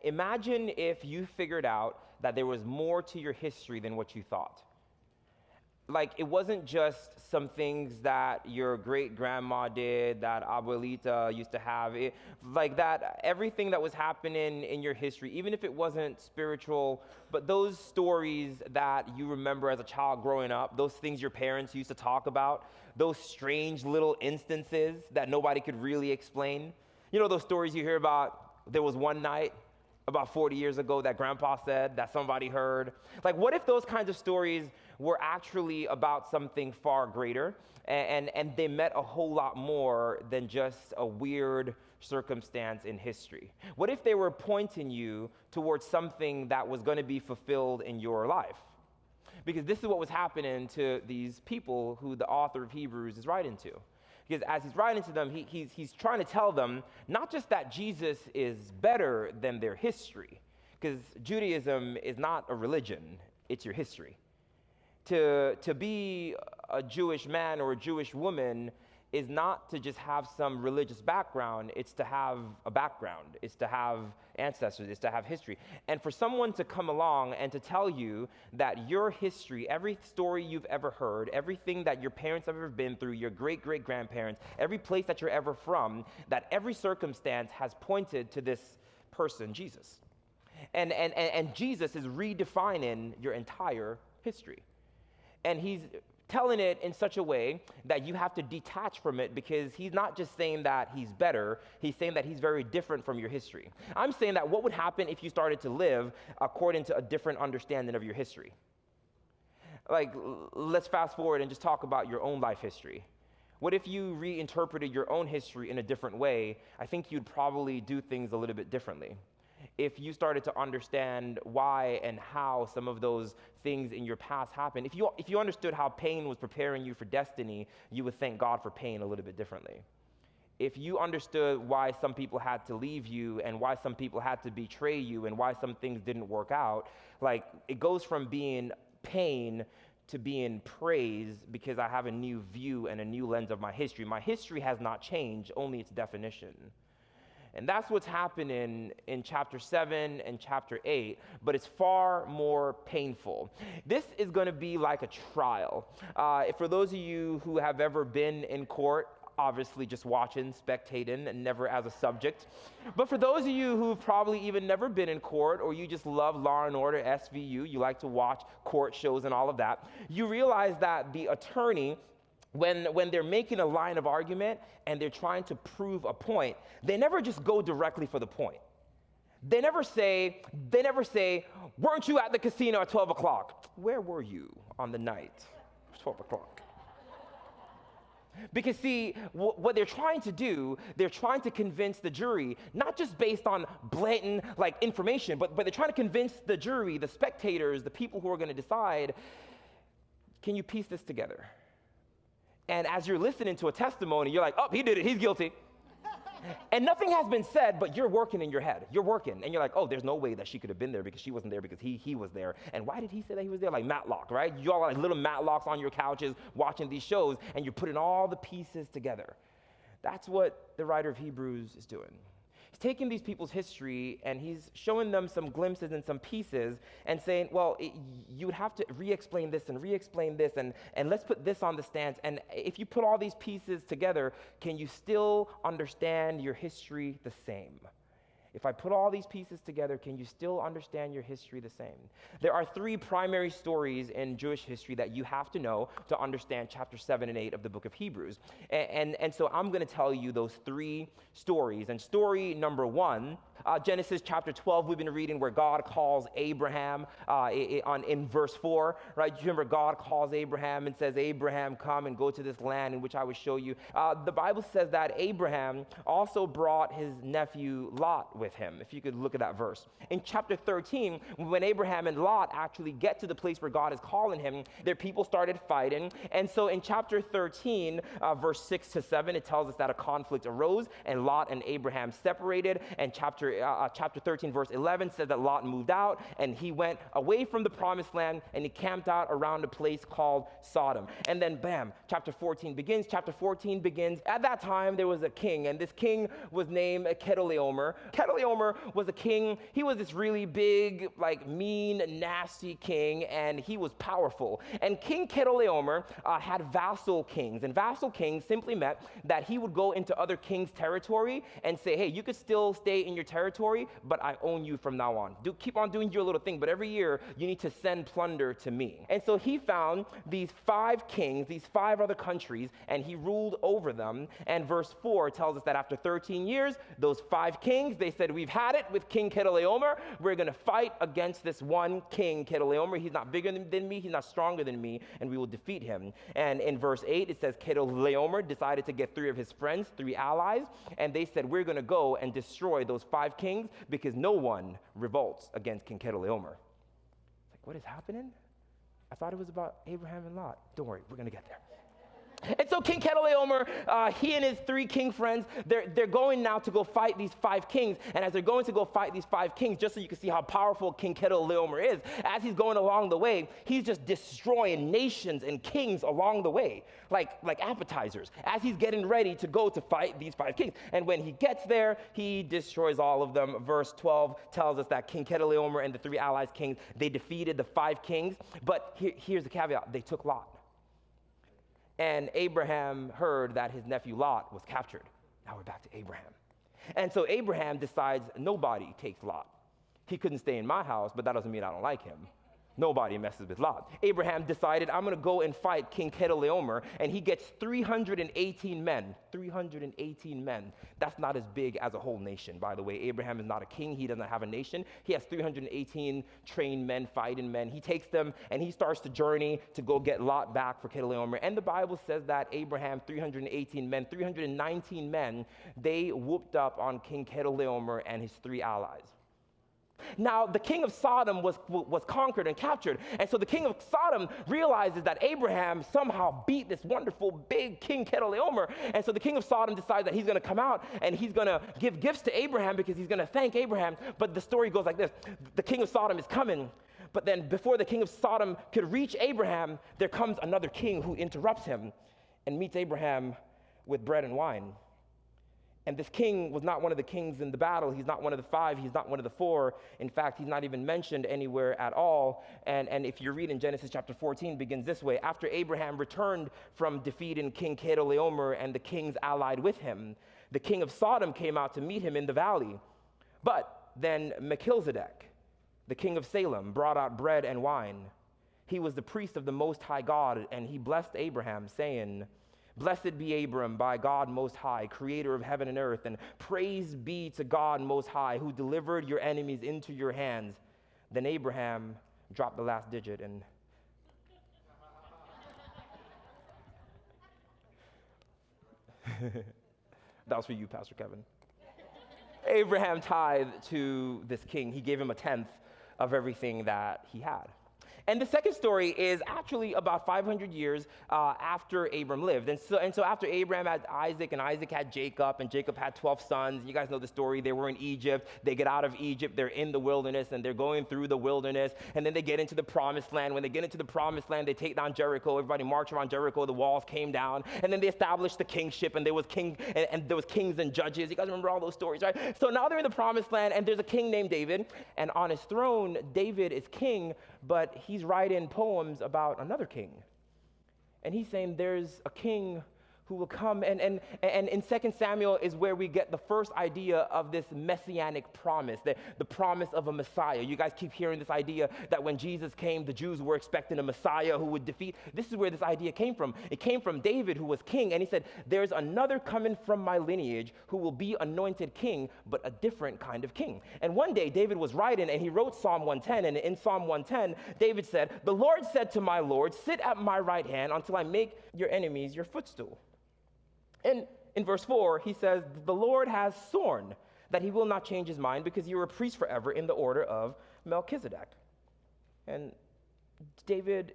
Imagine if you figured out that there was more to your history than what you thought. Like, it wasn't just some things that your great grandma did, that abuelita used to have. Like that, everything that was happening in your history, even if it wasn't spiritual, but those stories that you remember as a child growing up, those things your parents used to talk about, those strange little instances that nobody could really explain. You know, those stories you hear about, there was one night about 40 years ago that grandpa said that somebody heard. Like, what if those kinds of stories were actually about something far greater and they meant a whole lot more than just a weird circumstance in history? What if they were pointing you towards something that was going to be fulfilled in your life? Because this is what was happening to these people who the author of Hebrews is writing to. Because as he's writing to them, he's trying to tell them not just that Jesus is better than their history, because Judaism is not a religion, it's your history. To be a Jewish man or a Jewish woman is not to just have some religious background, it's to have a background, it's to have ancestors, it's to have history. And for someone to come along and to tell you that your history, every story you've ever heard, everything that your parents have ever been through, your great-great-grandparents, every place that you're ever from, that every circumstance has pointed to this person, Jesus. And Jesus is redefining your entire history. And he's telling it in such a way that you have to detach from it, because he's not just saying that he's better, he's saying that he's very different from your history. I'm saying that what would happen if you started to live according to a different understanding of your history? Like, let's fast forward and just talk about your own life history. What if you reinterpreted your own history in a different way? I think you'd probably do things a little bit differently. If you started to understand why and how some of those things in your past happened, if you understood how pain was preparing you for destiny, you would thank God for pain a little bit differently. If you understood why some people had to leave you and why some people had to betray you and why some things didn't work out, like, it goes from being pain to being praise, because I have a new view and a new lens of my history. My history has not changed, only its definition. And that's what's happening in chapter 7 and chapter 8, but it's far more painful. This is going to be like a trial. For those of you who have ever been in court, obviously just watching, spectating, and never as a subject. But for those of you who've probably even never been in court, or you just love Law and Order, SVU, you like to watch court shows and all of that, you realize that the attorney, when they're making a line of argument and they're trying to prove a point, they never just go directly for the point. They never say, weren't you at the casino at 12 o'clock? Where were you on the night of 12 o'clock? Because see, what they're trying to do, they're trying to convince the jury, not just based on blatant information, but they're trying to convince the jury, the spectators, the people who are going to decide, can you piece this together? And as you're listening to a testimony, you're like, oh, he did it, he's guilty. And nothing has been said, but you're working in your head. You're working, and you're like, oh, there's no way that she could have been there because she wasn't there because he was there. And why did he say that he was there? Like Matlock, right? You all are like little Matlocks on your couches watching these shows, and you're putting all the pieces together. That's what the writer of Hebrews is doing. He's taking these people's history and he's showing them some glimpses and some pieces and saying, well, you would have to re-explain this and re-explain this and let's put this on the stance. And if you put all these pieces together, can you still understand your history the same? If I put all these pieces together, can you still understand your history the same? There are 3 primary stories in Jewish history that you have to know to understand chapter 7 and 8 of the book of Hebrews. And so I'm going to tell you those 3 stories. And story number 1, Genesis chapter 12, we've been reading where God calls Abraham in verse 4, right? You remember God calls Abraham and says, Abraham, come and go to this land in which I will show you. The Bible says that Abraham also brought his nephew Lot with him, if you could look at that verse. In chapter 13, when Abraham and Lot actually get to the place where God is calling him, their people started fighting. And so in chapter 13, verse 6 to 7, it tells us that a conflict arose and Lot and Abraham separated. And chapter chapter 13, verse 11 says that Lot moved out and he went away from the promised land and he camped out around a place called Sodom. And then bam, chapter 14 begins. Chapter 14 begins. At that time, there was a king, and this king was named Chedorlaomer. Chedorlaomer was a king. He was this really big, like mean, nasty king, and he was powerful. And King Chedorlaomer had vassal kings, and vassal kings simply meant that he would go into other kings' territory and say, hey, you could still stay in your territory, but I own you from now on. Keep on doing your little thing, but every year you need to send plunder to me. And so he found these 5 kings, these 5 other countries, and he ruled over them. And verse 4 tells us that after 13 years, those 5 kings, they said, we've had it with King Chedorlaomer. We're going to fight against this one king, Chedorlaomer. He's not bigger than me. He's not stronger than me, and we will defeat him. And in verse 8, it says Chedorlaomer decided to get 3 of his friends, 3 allies, and they said, we're going to go and destroy those 5 kings because no one revolts against King Chedorlaomer. It's like, what is happening? I thought it was about Abraham and Lot. Don't worry, we're going to get there. And so King Chedorlaomer, he and his 3 king friends, they're going now to go fight these 5 kings. And as they're going to go fight these 5 kings, just so you can see how powerful King Chedorlaomer is, as he's going along the way, he's just destroying nations and kings along the way, like appetizers, as he's getting ready to go to fight these 5 kings. And when he gets there, he destroys all of them. Verse 12 tells us that King Chedorlaomer and the 3 allies kings, they defeated the 5 kings. But here's the caveat, they took Lot. And Abraham heard that his nephew Lot was captured. Now we're back to Abraham. And so Abraham decides nobody takes Lot. He couldn't stay in my house, but that doesn't mean I don't like him. Nobody messes with Lot. Abraham decided, I'm going to go and fight King Chedorlaomer, and he gets 318 men. 318 men. That's not as big as a whole nation, by the way. Abraham is not a king. He doesn't have a nation. He has 318 trained men, fighting men. He takes them, and he starts the journey to go get Lot back for Chedorlaomer. And the Bible says that Abraham, 318 men, 319 men, they whooped up on King Chedorlaomer and his 3 allies. Now, the king of Sodom was conquered and captured. And so the king of Sodom realizes that Abraham somehow beat this wonderful big King Chedorlaomer. And so the king of Sodom decides that he's going to come out and he's going to give gifts to Abraham because he's going to thank Abraham. But the story goes like this. The king of Sodom is coming. But then before the king of Sodom could reach Abraham, there comes another king who interrupts him and meets Abraham with bread and wine. And this king was not one of the kings in the battle. He's not one of the 5. He's not one of the 4. In fact, he's not even mentioned anywhere at all. And if you read in Genesis chapter 14, begins this way. After Abraham returned from defeating King Chedorlaomer and the kings allied with him, the king of Sodom came out to meet him in the valley. But then Melchizedek, the king of Salem, brought out bread and wine. He was the priest of the Most High God, and he blessed Abraham, saying, Blessed be Abram by God Most High, creator of heaven and earth, and praise be to God Most High, who delivered your enemies into your hands. Then Abraham dropped the last digit and that was for you, Pastor Kevin. Abraham tithed to this king. He gave him 1/10 of everything that he had. And the second story is actually about 500 years after Abram lived. And so after Abraham had Isaac, and Isaac had Jacob, and Jacob had 12 sons. You guys know the story. They were in Egypt. They get out of Egypt. They're in the wilderness, and they're going through the wilderness. And then they get into the promised land. When they get into the promised land, they take down Jericho. Everybody marched around Jericho. The walls came down. And then they established the kingship, and there was kings and judges. You guys remember all those stories, right? So now they're in the promised land, and there's a king named David. And on his throne, David is king, but he's writing poems about another king. And he's saying there's a king who will come. And in 2 Samuel is where we get the first idea of this messianic promise, the promise of a Messiah. You guys keep hearing this idea that when Jesus came, the Jews were expecting a Messiah who would defeat. This is where this idea came from. It came from David, who was king, and he said, there's another coming from my lineage who will be anointed king, but a different kind of king. And one day, David was writing, and he wrote Psalm 110, and in Psalm 110, David said, the Lord said to my Lord, sit at my right hand until I make your enemies your footstool. And in verse 4, he says, the Lord has sworn that he will not change his mind because you are a priest forever in the order of Melchizedek. And David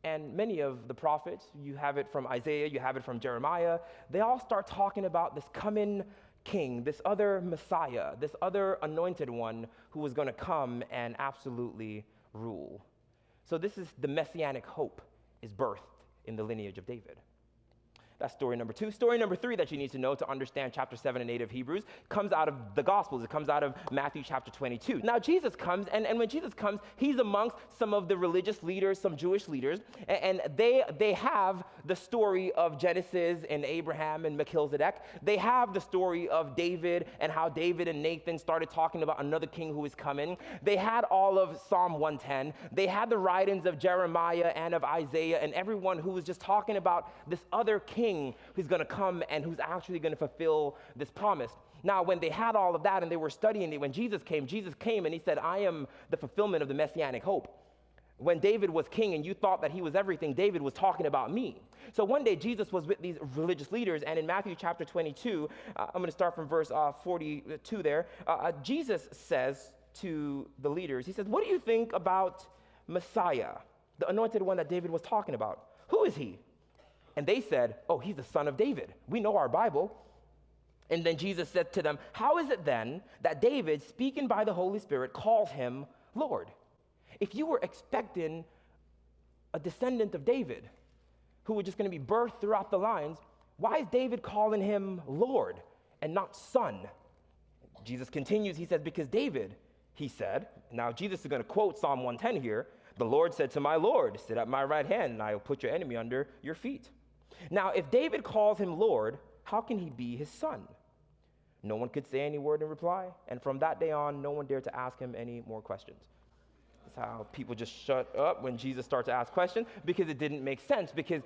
and many of the prophets, you have it from Isaiah, you have it from Jeremiah, they all start talking about this coming king, this other Messiah, this other anointed one who was going to come and absolutely rule. So this is the messianic hope is birthed in the lineage of David. That's story number 2. Story number 3 that you need to know to understand chapter 7 and 8 of Hebrews comes out of the Gospels. It comes out of Matthew chapter 22. Now Jesus comes, and when Jesus comes, he's amongst some of the religious leaders, some Jewish leaders, and they have the story of Genesis and Abraham and Melchizedek. They have the story of David and how David and Nathan started talking about another king who is coming. They had all of Psalm 110. They had the writings of Jeremiah and of Isaiah and everyone who was just talking about this other king who's going to come and who's actually going to fulfill this promise. Now, when they had all of that and they were studying it, when Jesus came and he said, I am the fulfillment of the messianic hope. When David was king and you thought that he was everything, David was talking about me. So one day Jesus was with these religious leaders, and in Matthew chapter 22, I'm going to start from verse 42 there, Jesus says to the leaders, he says, what do you think about Messiah, the anointed one that David was talking about? Who is he? And they said, oh, he's the son of David. We know our Bible. And then Jesus said to them, how is it then that David, speaking by the Holy Spirit, calls him Lord? If you were expecting a descendant of David who was just going to be birthed throughout the lines, why is David calling him Lord and not son? Jesus continues, he says, because David, he said, now Jesus is going to quote Psalm 110 here, the Lord said to my Lord, sit at my right hand and I will put your enemy under your feet. Now, if David calls him Lord, how can he be his son? No one could say any word in reply, and from that day on, no one dared to ask him any more questions. That's how people just shut up when Jesus started to ask questions, because it didn't make sense, because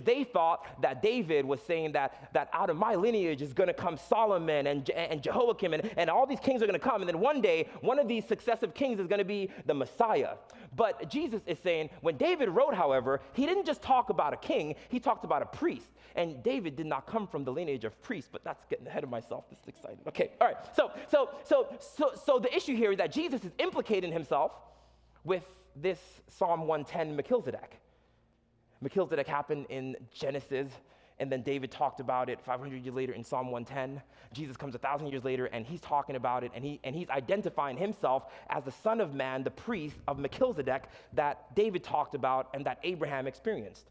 they thought that David was saying that out of my lineage is going to come Solomon and Jehoiakim, and all these kings are going to come, and then one day, one of these successive kings is going to be the Messiah. But Jesus is saying, when David wrote, however, he didn't just talk about a king, he talked about a priest. And David did not come from the lineage of priests, but that's getting ahead of myself. This is exciting. Okay, all right. So the issue here is that Jesus is implicating himself with this Psalm 110 Melchizedek. Melchizedek happened in Genesis, and then David talked about it 500 years later in Psalm 110. Jesus comes 1,000 years later, and he's talking about it, and he's identifying himself as the Son of Man, the priest of Melchizedek that David talked about and that Abraham experienced.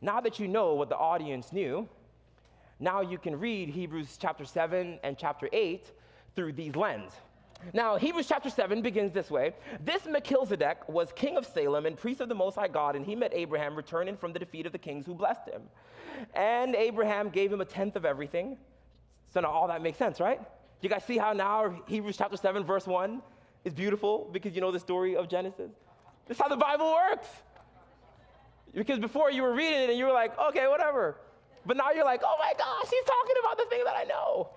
Now that you know what the audience knew, now you can read Hebrews chapter 7 and chapter 8 through these lenses. Now, Hebrews chapter 7 begins this way. This Melchizedek was king of Salem and priest of the Most High God, and he met Abraham returning from the defeat of the kings who blessed him. And Abraham gave him a tenth of everything. So now all that makes sense, right? You guys see how now Hebrews chapter 7 verse 1 is beautiful because you know the story of Genesis? This is how the Bible works. Because before you were reading it and you were like, okay, whatever. But now you're like, oh my gosh, he's talking about the thing that I know.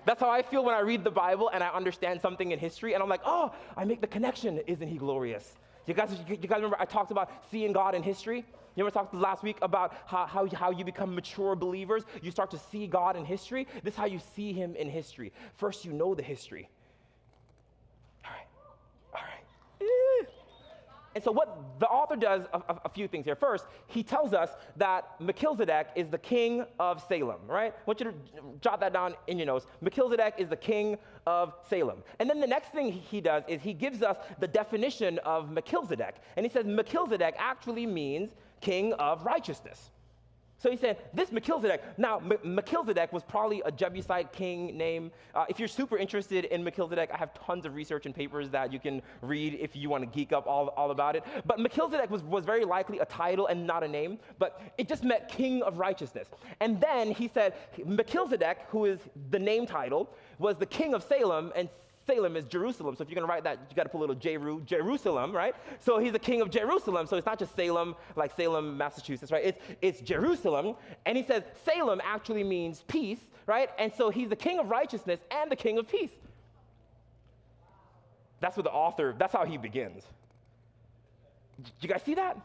That's how I feel when I read the Bible and I understand something in history, and I'm like, oh, I make the connection. Isn't he glorious? You guys remember I talked about seeing God in history? You remember I talked last week about how you become mature believers? You start to see God in history. This is how you see him in history. First, you know the history. All right. And so what the author does, a few things here. First, he tells us that Melchizedek is the king of Salem, right? I want you to jot that down in your notes. Melchizedek is the king of Salem. And then the next thing he does is he gives us the definition of Melchizedek. And he says Melchizedek actually means king of righteousness. So he said, this Melchizedek, now Melchizedek was probably a Jebusite king name. If you're super interested in Melchizedek, I have tons of research and papers that you can read if you want to geek up all about it. But Melchizedek was very likely a title and not a name, but it just meant king of righteousness. And then he said, Melchizedek, who is the name title, was the king of Salem, and Salem is Jerusalem. So if you're going to write that, you got to put a little Jerusalem, right? So he's the king of Jerusalem. So it's not just Salem, like Salem, Massachusetts, right? It's Jerusalem. And he says Salem actually means peace, right? And so he's the king of righteousness and the king of peace. That's what that's how he begins. Did you guys see that?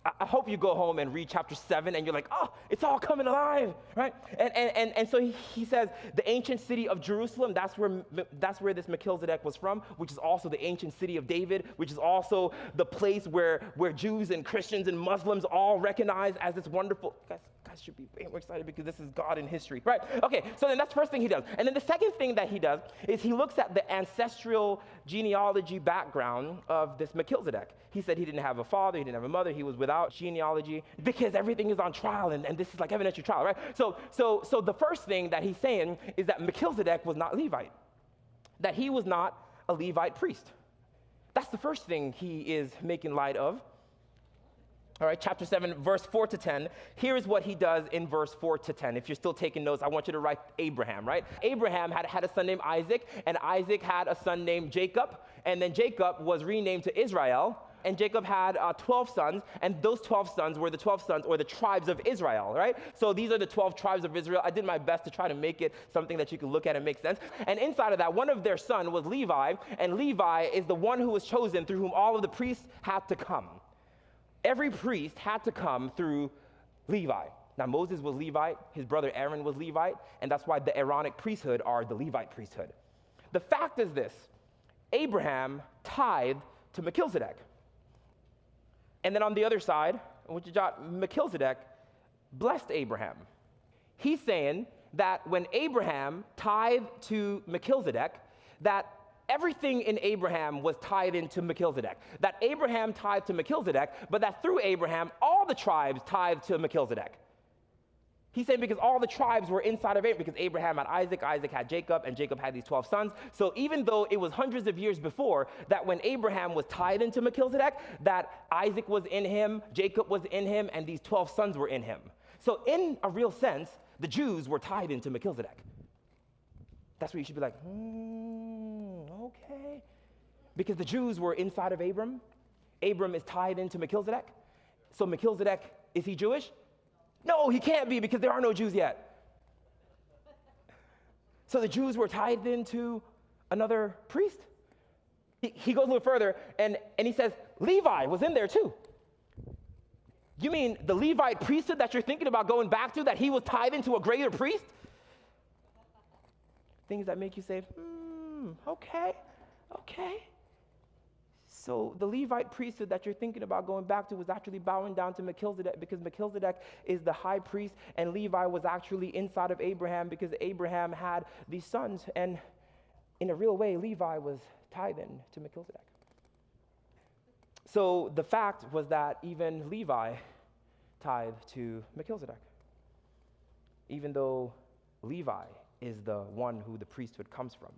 I hope you go home and read chapter 7 and you're like, oh, it's all coming alive, right? And so he says the ancient city of Jerusalem, that's where this Melchizedek was from, which is also the ancient city of David, which is also the place where Jews and Christians and Muslims all recognize as this wonderful, guys should be way more excited because this is God in history, right? Okay, so then that's the first thing he does. And then the second thing that he does is he looks at the ancestral genealogy background of this Melchizedek. He said he didn't have a father, he didn't have a mother, he was without genealogy because everything is on trial and this is like evidentiary trial, right? So the first thing that he's saying is that Melchizedek was not Levite, that he was not a Levite priest. That's the first thing he is making light of. All right, chapter 7, verse 4 to 10. Here is what he does in verse 4 to 10. If you're still taking notes, I want you to write Abraham, right? Abraham had a son named Isaac, and Isaac had a son named Jacob, and then Jacob was renamed to Israel, and Jacob had 12 sons, and those 12 sons were the 12 sons or the tribes of Israel, right? So these are the 12 tribes of Israel. I did my best to try to make it something that you could look at and make sense. And inside of that, one of their sons was Levi, and Levi is the one who was chosen through whom all of the priests had to come. Every priest had to come through Levi. Now, Moses was Levite, his brother Aaron was Levite, and that's why the Aaronic priesthood are the Levite priesthood. The fact is this: Abraham tithed to Melchizedek. And then on the other side, Melchizedek blessed Abraham. He's saying that when Abraham tithed to Melchizedek, that everything in Abraham was tied into Melchizedek. That Abraham tithed to Melchizedek, but that through Abraham, all the tribes tithed to Melchizedek. He's saying because all the tribes were inside of Abraham, because Abraham had Isaac, Isaac had Jacob, and Jacob had these 12 sons. So even though it was hundreds of years before that when Abraham was tied into Melchizedek, that Isaac was in him, Jacob was in him, and these 12 sons were in him. So in a real sense, the Jews were tied into Melchizedek. That's where you should be like, okay. Because the Jews were inside of Abram. Abram is tied into Melchizedek. So Melchizedek, is he Jewish? No, he can't be because there are no Jews yet. So the Jews were tied into another priest. He goes a little further and he says, Levi was in there too. You mean the Levite priesthood that you're thinking about going back to, that he was tied into a greater priest? Things that make you say, okay. So the Levite priesthood that you're thinking about going back to was actually bowing down to Melchizedek because Melchizedek is the high priest, and Levi was actually inside of Abraham because Abraham had these sons, and in a real way, Levi was tithing to Melchizedek. So the fact was that even Levi tithed to Melchizedek, even though Levi is the one who the priesthood comes from.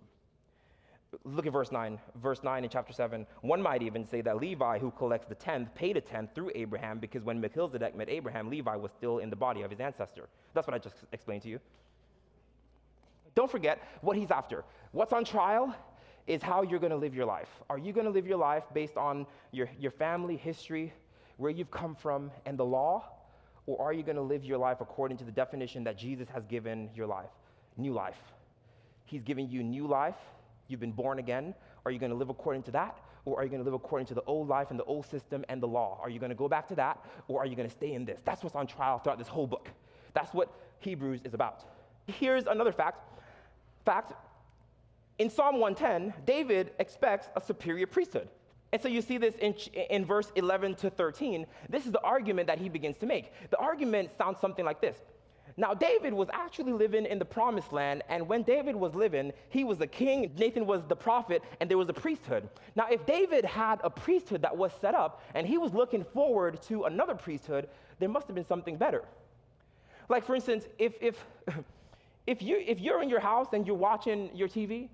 Look at verse 9. Verse 9 in chapter 7. One might even say that Levi, who collects the tenth, paid a tenth through Abraham because when Melchizedek met Abraham, Levi was still in the body of his ancestor. That's what I just explained to you. Don't forget what he's after. What's on trial is how you're going to live your life. Are you going to live your life based on your family history, where you've come from, and the law? Or are you going to live your life according to the definition that Jesus has given your life? New life. He's giving you new life. You've been born again. Are you going to live according to that? Or are you going to live according to the old life and the old system and the law? Are you going to go back to that? Or are you going to stay in this? That's what's on trial throughout this whole book. That's what Hebrews is about. Here's another fact. In Psalm 110, David expects a superior priesthood. And so you see this in verse 11 to 13. This is the argument that he begins to make. The argument sounds something like this. Now, David was actually living in the promised land, and when David was living, he was the king, Nathan was the prophet, and there was a priesthood. Now, if David had a priesthood that was set up, and he was looking forward to another priesthood, there must have been something better. Like, for instance, if you're in your house and you're watching your TV,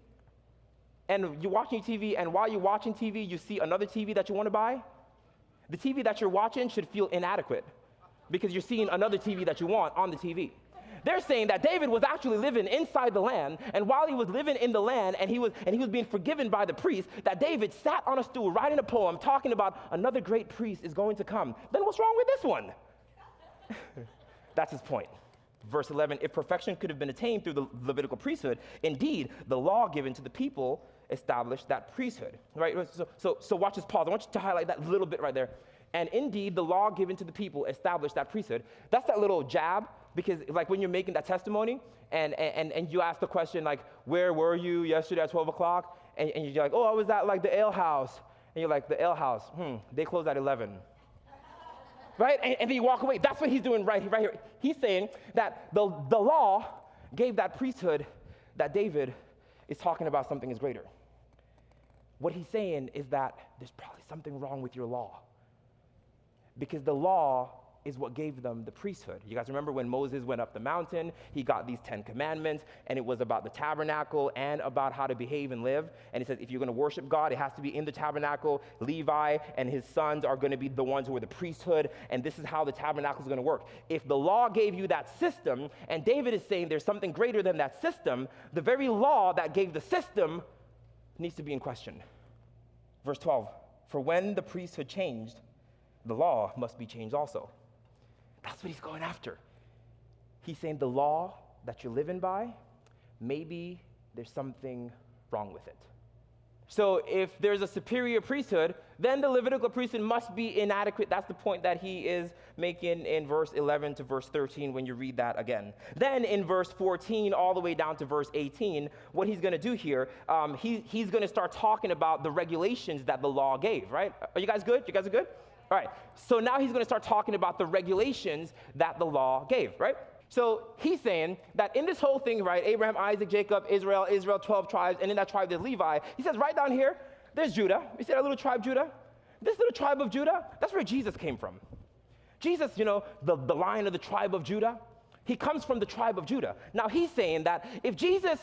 and while you're watching TV, you see another TV that you want to buy, the TV that you're watching should feel inadequate, because you're seeing another TV that you want on the TV. They're saying that David was actually living inside the land, and while he was living in the land and he was being forgiven by the priest, that David sat on a stool writing a poem talking about another great priest is going to come. Then what's wrong with this one? That's his point. Verse 11, if perfection could have been attained through the Levitical priesthood, indeed, the law given to the people established that priesthood, right? So watch this pause. I want you to highlight that little bit right there. And indeed, the law given to the people established that priesthood. That's that little jab, because like when you're making that testimony and you ask the question like, where were you yesterday at 12 o'clock? And you're like, oh, I was at like the ale house. And you're like, the ale house, they closed at 11. Right? And then you walk away. That's what he's doing right here. He's saying that the law gave that priesthood that David is talking about something is greater. What he's saying is that there's probably something wrong with your law, because the law is what gave them the priesthood. You guys remember when Moses went up the mountain, he got these 10 commandments, and it was about the tabernacle and about how to behave and live. And he says, if you're going to worship God, it has to be in the tabernacle. Levi and his sons are going to be the ones who are the priesthood, and this is how the tabernacle is going to work. If the law gave you that system, and David is saying there's something greater than that system, the very law that gave the system needs to be in question. Verse 12, for when the priesthood changed, the law must be changed also. That's what he's going after. He's saying the law that you're living by, maybe there's something wrong with it. So if there's a superior priesthood, then the Levitical priesthood must be inadequate. That's the point that he is making in verse 11 to verse 13 when you read that again. Then in verse 14 all the way down to verse 18, what he's going to do here, he's going to start talking about the regulations that the law gave, right? Are you guys good? You guys are good? All right, so now he's going to start talking about the regulations that the law gave, right? So he's saying that in this whole thing, right, Abraham, Isaac, Jacob, Israel, 12 tribes, and in that tribe there's Levi. He says right down here, there's Judah. You see that little tribe, Judah? This little tribe of Judah, that's where Jesus came from. Jesus, the lion of the tribe of Judah, he comes from the tribe of Judah. Now he's saying that if Jesus...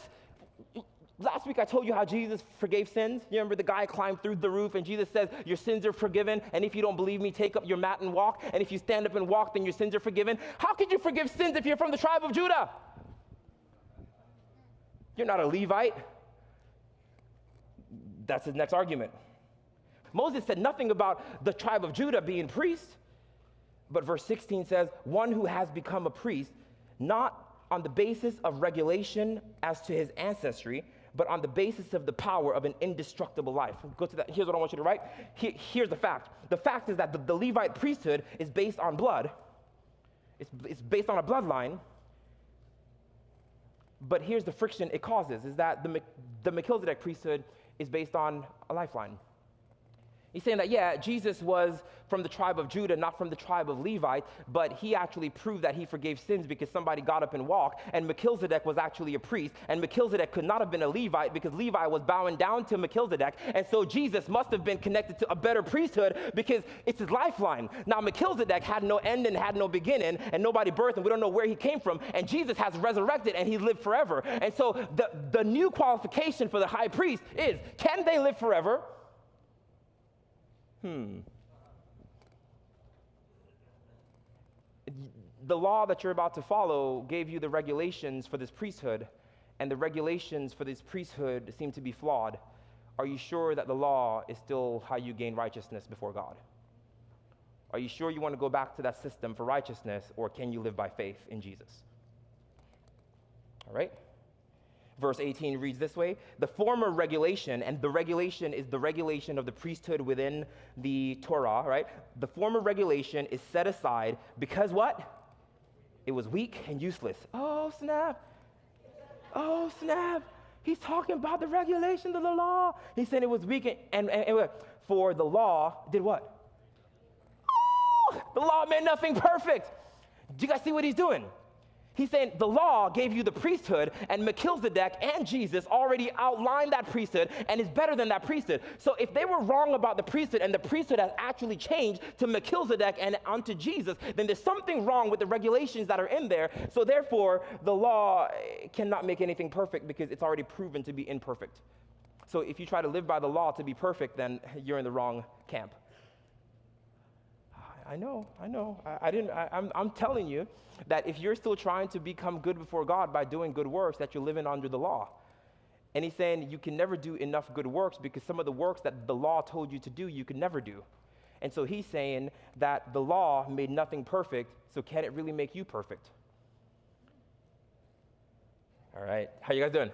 Last week I told you how Jesus forgave sins. You remember the guy climbed through the roof and Jesus says, your sins are forgiven, and if you don't believe me, take up your mat and walk, and if you stand up and walk, then your sins are forgiven. How could you forgive sins if you're from the tribe of Judah? You're not a Levite. That's his next argument. Moses said nothing about the tribe of Judah being priests, but verse 16 says, one who has become a priest, not on the basis of regulation as to his ancestry, but on the basis of the power of an indestructible life. Go to that. Here's what I want you to write. Here's the fact. The fact is that the Levite priesthood is based on blood. It's based on a bloodline. But here's the friction it causes, is that the Melchizedek priesthood is based on a lifeline. He's saying that, yeah, Jesus was from the tribe of Judah, not from the tribe of Levi, but he actually proved that he forgave sins because somebody got up and walked, and Melchizedek was actually a priest, and Melchizedek could not have been a Levite because Levi was bowing down to Melchizedek, and so Jesus must have been connected to a better priesthood because it's his lifeline. Now, Melchizedek had no end and had no beginning, and nobody birthed him. We don't know where he came from, and Jesus has resurrected, and he lived forever. And so the new qualification for the high priest is, can they live forever? The law that you're about to follow gave you the regulations for this priesthood, and the regulations for this priesthood seem to be flawed. Are you sure that the law is still how you gain righteousness before God? Are you sure you want to go back to that system for righteousness, or can you live by faith in Jesus? All right? Verse 18 reads this way, the former regulation, and the regulation is the regulation of the priesthood within the Torah, right? The former regulation is set aside because what? It was weak and useless. Oh, snap. Oh, snap. He's talking about the regulation of the law. He said it was weak and for the law did what? Oh, the law meant nothing perfect. Do you guys see what he's doing? He's saying the law gave you the priesthood, and Melchizedek and Jesus already outlined that priesthood and is better than that priesthood. So if they were wrong about the priesthood and the priesthood has actually changed to Melchizedek and unto Jesus, then there's something wrong with the regulations that are in there. So therefore, the law cannot make anything perfect because it's already proven to be imperfect. So if you try to live by the law to be perfect, then you're in the wrong camp. I know. I'm telling you that if you're still trying to become good before God by doing good works, that you're living under the law. And he's saying you can never do enough good works because some of the works that the law told you to do, you can never do. And so he's saying that the law made nothing perfect, so can it really make you perfect? All right, how you guys doing?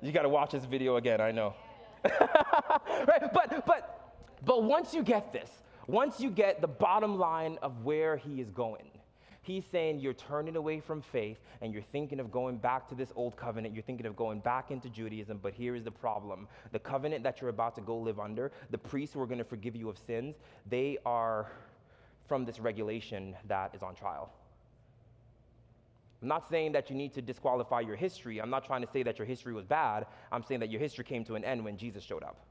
You got to watch this video again, I know. Right, but But once you get this, once you get the bottom line of where he is going, he's saying you're turning away from faith and you're thinking of going back to this old covenant. You're thinking of going back into Judaism, but here is the problem. The covenant that you're about to go live under, the priests who are going to forgive you of sins, they are from this regulation that is on trial. I'm not saying that you need to disqualify your history. I'm not trying to say that your history was bad. I'm saying that your history came to an end when Jesus showed up.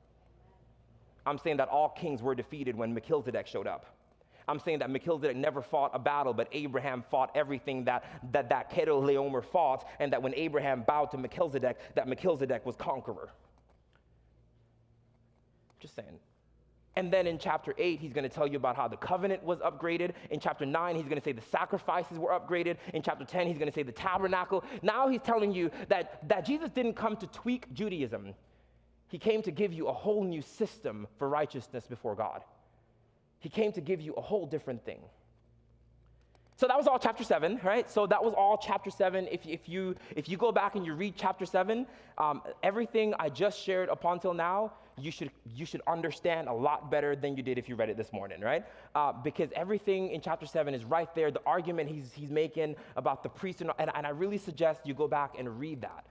I'm saying that all kings were defeated when Melchizedek showed up. I'm saying that Melchizedek never fought a battle, but Abraham fought everything that Chedorlaomer fought, and that when Abraham bowed to Melchizedek, that Melchizedek was conqueror. Just saying. And then in chapter 8, he's going to tell you about how the covenant was upgraded. In chapter 9, he's going to say the sacrifices were upgraded. In chapter 10, he's going to say the tabernacle. Now he's telling you that Jesus didn't come to tweak Judaism. He came to give you a whole new system for righteousness before God. He came to give you a whole different thing. So that was all chapter 7, right? So that was all chapter 7. If you go back and you read chapter 7, everything I just shared up until now, you should understand a lot better than you did if you read it this morning, right? Because everything in chapter 7 is right there. The argument he's making about the priest, and I really suggest you go back and read that.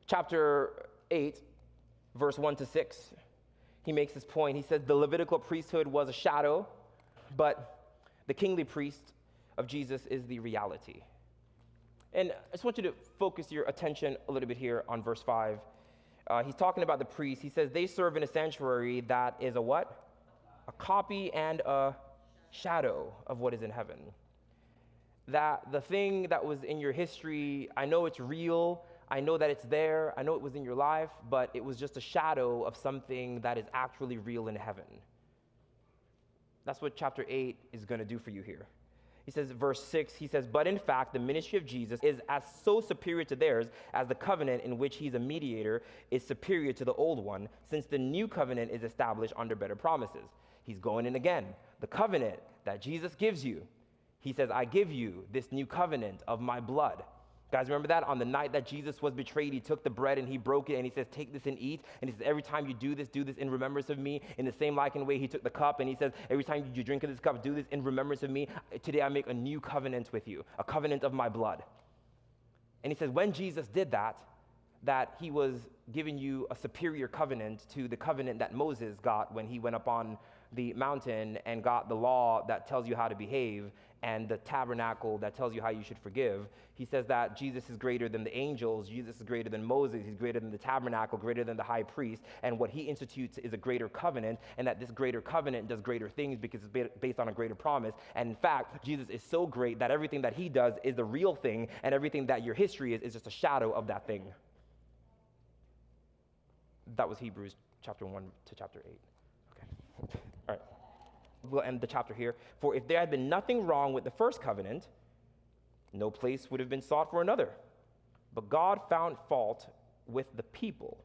Chapter 8, verse 1 to 6, he makes this point. He says the Levitical priesthood was a shadow, but the kingly priest of Jesus is the reality. And I just want you to focus your attention a little bit here on verse 5. He's talking about the priests. He says they serve in a sanctuary that is a what? A copy and a shadow of what is in heaven. That the thing that was in your history, I know it's real, I know that it's there, I know it was in your life, but it was just a shadow of something that is actually real in heaven. That's what chapter 8 is going to do for you here. He says, verse 6, he says, but in fact, the ministry of Jesus is as so superior to theirs as the covenant in which he's a mediator is superior to the old one, since the new covenant is established under better promises. He's going in again. The covenant that Jesus gives you, he says, I give you this new covenant of my blood. Guys, remember that? On the night that Jesus was betrayed, he took the bread and he broke it and he says, take this and eat. And he says, every time you do this in remembrance of me. In the same likened way, he took the cup and he says, every time you drink of this cup, do this in remembrance of me. Today I make a new covenant with you, a covenant of my blood. And he says, when Jesus did that he was giving you a superior covenant to the covenant that Moses got when he went up on the mountain and got the law that tells you how to behave and the tabernacle that tells you how you should forgive. He says that Jesus is greater than the angels, Jesus is greater than Moses, he's greater than the tabernacle, greater than the high priest, and what he institutes is a greater covenant, and that this greater covenant does greater things because it's based on a greater promise. And in fact, Jesus is so great that everything that he does is the real thing, and everything that your history is just a shadow of that thing. That was Hebrews chapter 1 to chapter 8. Okay. All right. We'll end the chapter here. For if there had been nothing wrong with the first covenant, no place would have been sought for another. But God found fault with the people.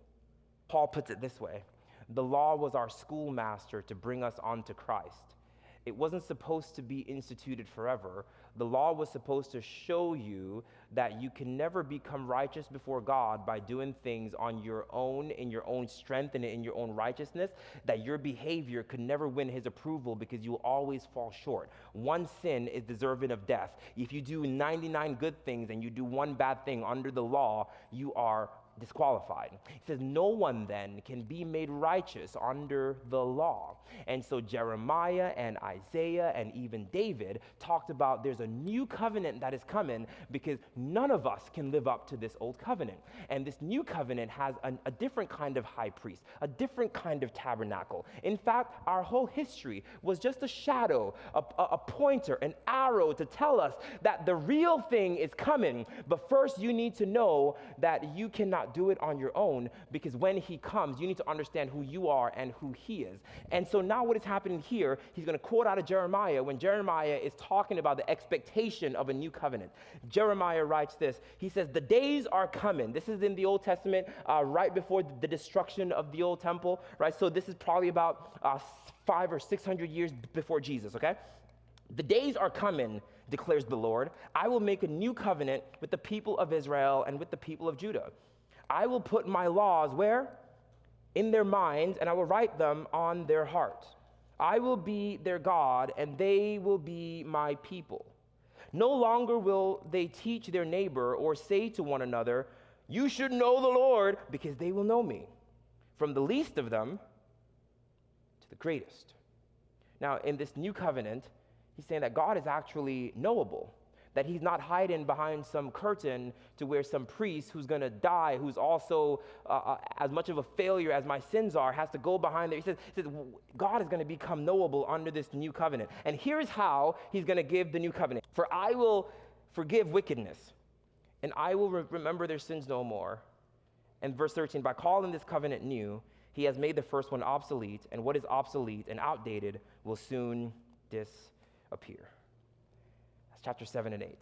Paul puts it this way: the law was our schoolmaster to bring us onto Christ. It wasn't supposed to be instituted forever. The law was supposed to show you that you can never become righteous before God by doing things on your own, in your own strength and in your own righteousness, that your behavior could never win his approval because you will always fall short. One sin is deserving of death. If you do 99 good things and you do one bad thing under the law, you are disqualified. He says, no one then can be made righteous under the law. And so Jeremiah and Isaiah and even David talked about there's a new covenant that is coming because none of us can live up to this old covenant. And this new covenant has a different kind of high priest, a different kind of tabernacle. In fact, our whole history was just a shadow, a pointer, an arrow to tell us that the real thing is coming. But first you need to know that you cannot do it on your own, because when he comes, you need to understand who you are and who he is. And so now what is happening here, he's going to quote out of Jeremiah when Jeremiah is talking about the expectation of a new covenant. Jeremiah writes this. He says, the days are coming. This is in the Old Testament, right before the destruction of the old temple, right? So this is probably about 500 or 600 years before Jesus, okay? The days are coming, declares the Lord. I will make a new covenant with the people of Israel and with the people of Judah. I will put my laws where? In their minds, and I will write them on their hearts. I will be their God, and they will be my people. No longer will they teach their neighbor or say to one another, you should know the Lord, because they will know me, from the least of them to the greatest. Now, in this new covenant, he's saying that God is actually knowable, that he's not hiding behind some curtain to where some priest who's going to die, who's also as much of a failure as my sins are, has to go behind there. He says God is going to become knowable under this new covenant. And here's how he's going to give the new covenant. For I will forgive wickedness, and I will remember their sins no more. And verse 13, by calling this covenant new, he has made the first one obsolete, and what is obsolete and outdated will soon disappear. That's chapter 7 and 8.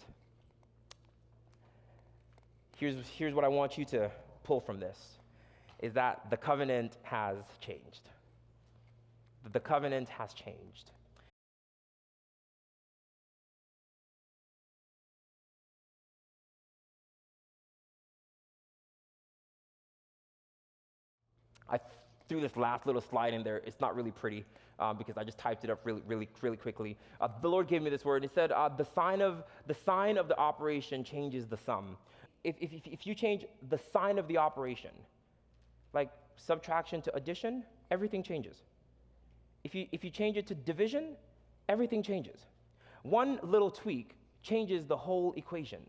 Here's what I want you to pull from this, is that the covenant has changed. The covenant has changed. I threw this last little slide in there. It's not really pretty because I just typed it up really quickly. The Lord gave me this word. He said, the sign of the operation changes the sum. If you change the sign of the operation, like subtraction to addition, everything changes. If you change it to division, everything changes. One little tweak changes the whole equation.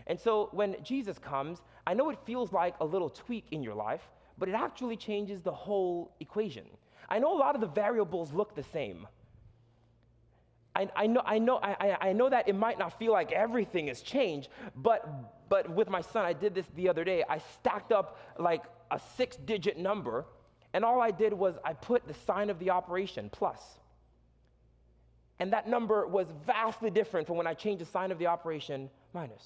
And so when Jesus comes, I know it feels like a little tweak in your life, but it actually changes the whole equation. I know a lot of the variables look the same. I know that it might not feel like everything has changed, but with my son, I did this the other day. I stacked up like a 6-digit number, and all I did was I put the sign of the operation, plus. And that number was vastly different from when I changed the sign of the operation, minus.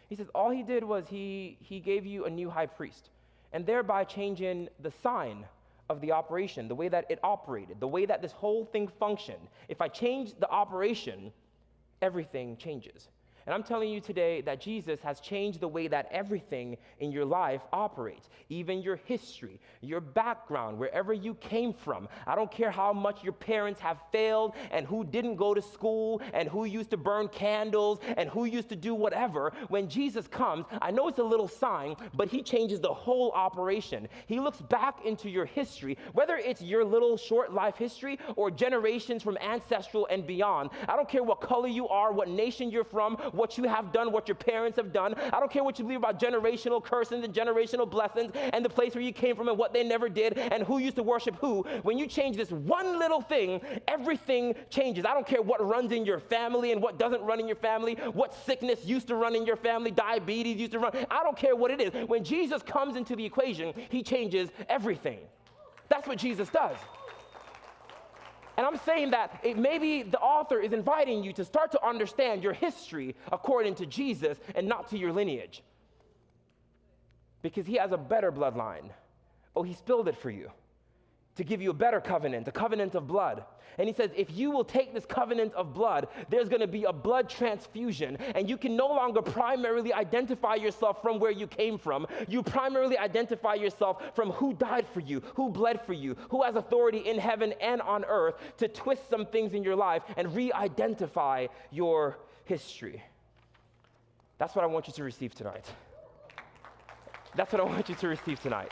He says all he did was he gave you a new high priest, and thereby changing the sign of the operation, the way that it operated, the way that this whole thing functioned. If I change the operation, everything changes. And I'm telling you today that Jesus has changed the way that everything in your life operates, even your history, your background, wherever you came from. I don't care how much your parents have failed and who didn't go to school and who used to burn candles and who used to do whatever. When Jesus comes, I know it's a little sign, but he changes the whole operation. He looks back into your history, whether it's your little short life history or generations from ancestral and beyond. I don't care what color you are, what nation you're from, what you have done, what your parents have done. I don't care what you believe about generational curses and generational blessings and the place where you came from and what they never did and who used to worship who. When you change this one little thing, everything changes. I don't care what runs in your family and what doesn't run in your family, what sickness used to run in your family, diabetes used to run. I don't care what it is. When Jesus comes into the equation, he changes everything. That's what Jesus does. And I'm saying that maybe the author is inviting you to start to understand your history according to Jesus and not to your lineage. Because he has a better bloodline. Oh, he spilled it for you to give you a better covenant, a covenant of blood. And he says, if you will take this covenant of blood, there's going to be a blood transfusion, and you can no longer primarily identify yourself from where you came from. You primarily identify yourself from who died for you, who bled for you, who has authority in heaven and on earth to twist some things in your life and re-identify your history. That's what I want you to receive tonight. That's what I want you to receive tonight.